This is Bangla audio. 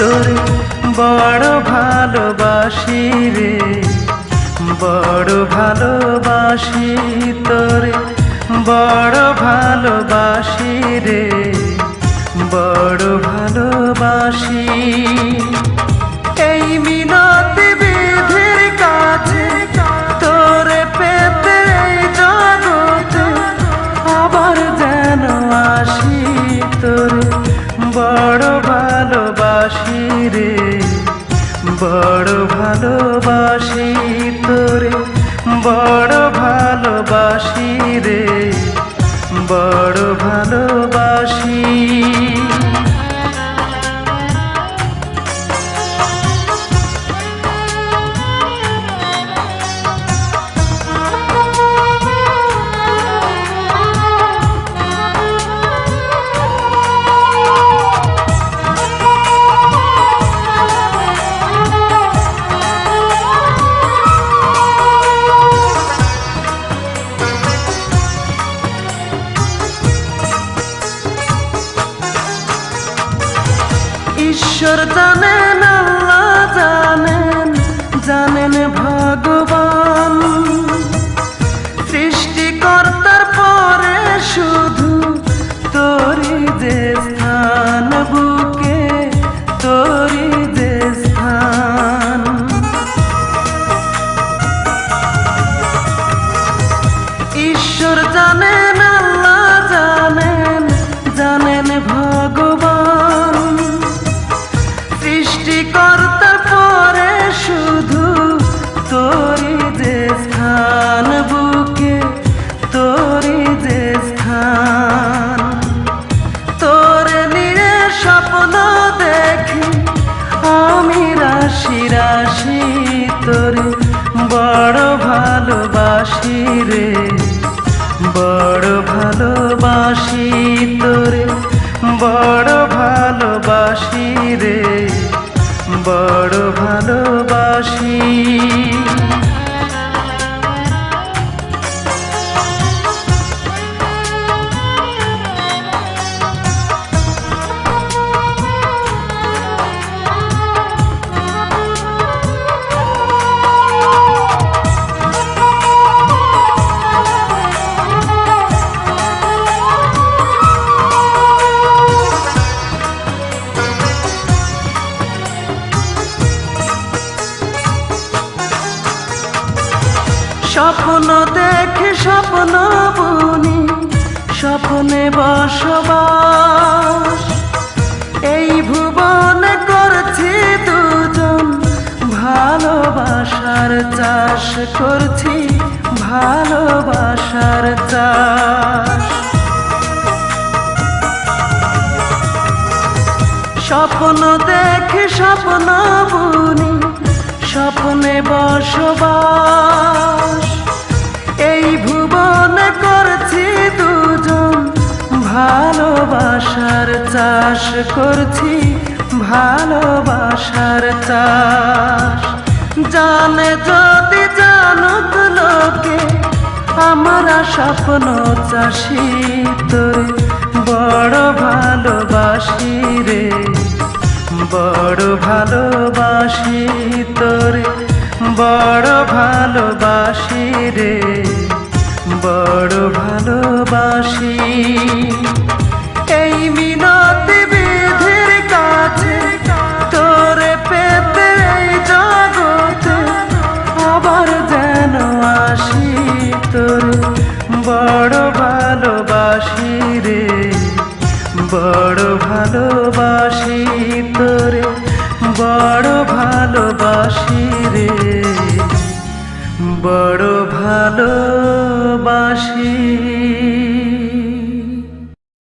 তোরে বড় ভালোবাসি রে, বড় ভালোবাসি তোরে, বড় ভালোবাসি রে, বড় ভালোবাসি। এই মিনতি বিধির কাছে তোরে পেতে এই জগতে আবার যেন আসি তোরে বড় ভালোবাসি রে, বড় ভালোবাসি তোরে, বড় ভালোবাসি রে, বড় ভালোবাসি। ঈশ্বর জানেন, আল্লাহ জানেন, জানেন ভগবান। সৃষ্টিকর্তার পরে শুধু তোরই যে স্থান বুকে, তোরই যে স্থান। ঈশ্বর জানেন, আল্লাহ জানেন, জানেন ভগবান। সৃষ্টিকর্তার পরে শুধু তোরই যে স্থান বুকে, তোরই যে স্থান। তোরে নিয়ে স্বপ্ন দেখি আমি রাশি রাশি তোরে বড় ভালোবাসি রে, বড় ভালোবাসি তোরে, বড় ভালোবাসি রে, বড় ভালোবাসি। স্বপ্ন দেখে স্বপ্ন বুনি, স্বপ্নে বসবাস। এই ভুবনে করছি দুজন ভালোবাসার চাষ, করছি ভালোবাসার চাষ। স্বপ্ন দেখে স্বপ্ন বুনি, স্বপ্নে বসবাস। এই ভুবনে করছি দুজন ভালোবাসার চাষ, করছি ভালোবাসার চাষ। জানে যদি জানুক লোকে আমরা স্বপ্ন চাষি তোরে বড় ভালোবাসি রে, বড় ভালোবাসি তোরে, বড় ভালোবাসি রে, বড় ভালোবাসি। এই মিনতি বিধির কাছে তোরে পেতে এই জগতে আবার যেন আসি তোরে বড় ভালোবাসি রে, বড় ভালো